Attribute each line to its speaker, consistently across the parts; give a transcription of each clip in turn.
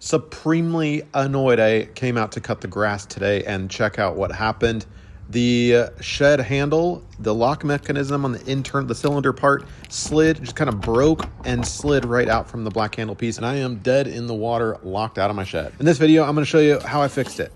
Speaker 1: supremely annoyed. I came out to cut the grass today and check out what happened. The shed handle, the lock mechanism on the cylinder part slid, just kind of broke and slid right out from the black handle piece. And I am dead in the water, locked out of my shed. In this video, I'm going to show you how I fixed it.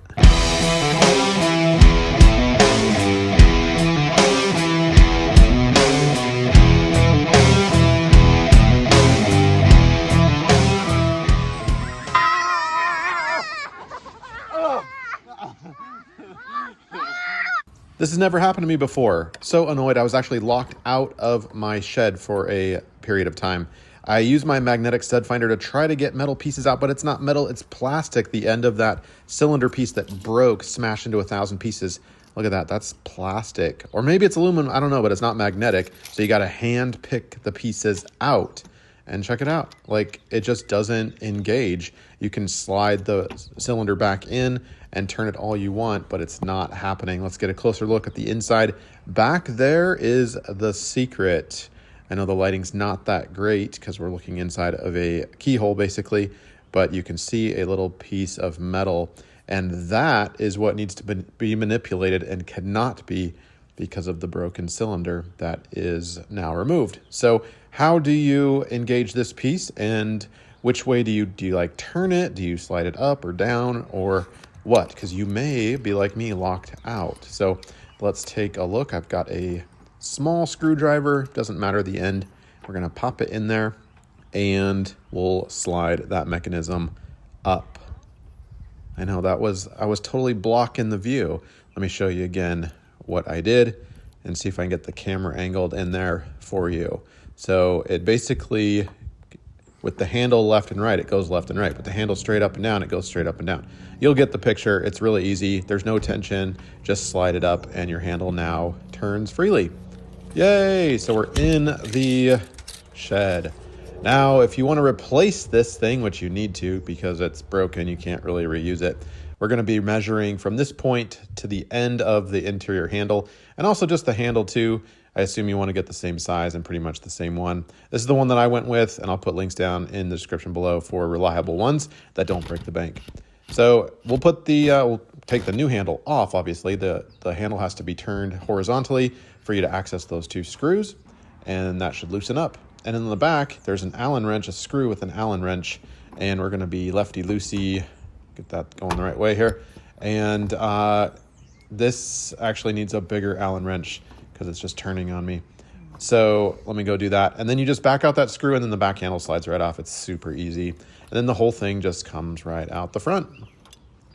Speaker 1: This has never happened to me before. So annoyed, I was actually locked out of my shed for a period of time. I used my magnetic stud finder to try to get metal pieces out, but it's not metal, it's plastic. The end of that cylinder piece that broke smashed into 1,000 pieces. Look at that, that's plastic. Or maybe it's aluminum, I don't know, but it's not magnetic. So you gotta hand pick the pieces out. And check it out, like it just doesn't engage. You can slide the cylinder back in and turn it all you want, but it's not happening. Let's get a closer look at the inside. Back there is the secret. I know the lighting's not that great because we're looking inside of a keyhole basically, but you can see a little piece of metal, and that is what needs to be manipulated and cannot be because of the broken cylinder that is now removed. So how do you engage this piece, and which way do you like turn it? Do you slide it up or down or what? Because you may be like me, locked out. So let's take a look. I've got a small screwdriver, doesn't matter the end. We're gonna pop it in there and we'll slide that mechanism up. I know I was totally blocking the view. Let me show you again what I did and see if I can get the camera angled in there for you. So it basically, with the handle left and right, it goes left and right, but the handle straight up and down, it goes straight up and down. You'll get the picture. It's really easy. There's no tension. Just slide it up and your handle now turns freely. Yay! So we're in the shed. Now, if you want to replace this thing, which you need to because it's broken, you can't really reuse it. We're going to be measuring from this point to the end of the interior handle, and also just the handle too. I assume you want to get the same size and pretty much the same one. This is the one that I went with, and I'll put links down in the description below for reliable ones that don't break the bank. So we'll put we'll take the new handle off. Obviously, the handle has to be turned horizontally for you to access those two screws, and that should loosen up. And in the back, there's an Allen wrench, a screw with an Allen wrench, and we're going to be lefty-loosey. Get that going the right way here. And this actually needs a bigger Allen wrench because it's just turning on me. So let me go do that. And then you just back out that screw and then the back handle slides right off. It's super easy. And then the whole thing just comes right out the front.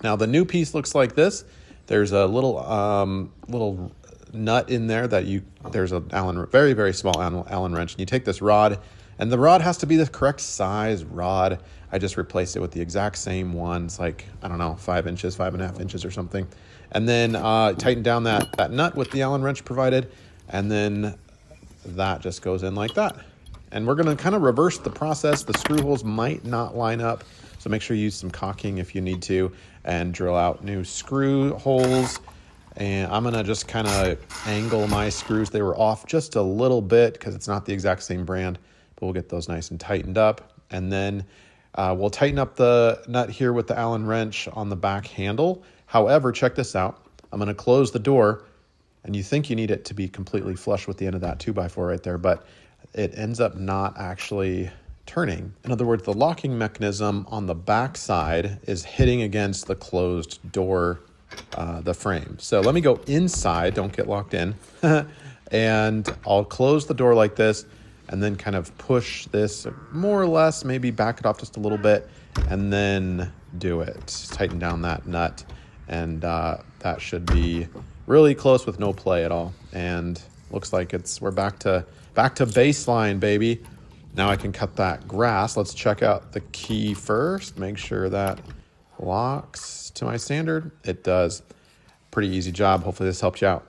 Speaker 1: Now the new piece looks like this. There's a little nut in there there's a very, very small Allen wrench. And you take this rod, and the rod has to be the correct size rod. I just replaced it with the exact same one. It's like, I don't know, 5 inches, 5.5 inches or something. And then tighten down that nut with the Allen wrench provided. And then that just goes in like that. And we're gonna kind of reverse the process. The screw holes might not line up, so make sure you use some caulking if you need to, and drill out new screw holes. And I'm gonna just kind of angle my screws. They were off just a little bit because it's not the exact same brand, but we'll get those nice and tightened up. And then we'll tighten up the nut here with the Allen wrench on the back handle. However, check this out. I'm gonna close the door, and you think you need it to be completely flush with the end of that 2x4 right there, but it ends up not actually turning. In other words, the locking mechanism on the back side is hitting against the closed door, the frame. So let me go inside, don't get locked in, and I'll close the door like this, and then kind of push this more or less, maybe back it off just a little bit, and then do it. Tighten down that nut, and that should be really close with no play at all. And looks like we're back to baseline, baby. Now I can cut that grass. Let's check out the key first. Make sure that locks to my standard. It does. Pretty easy job. Hopefully this helped you out.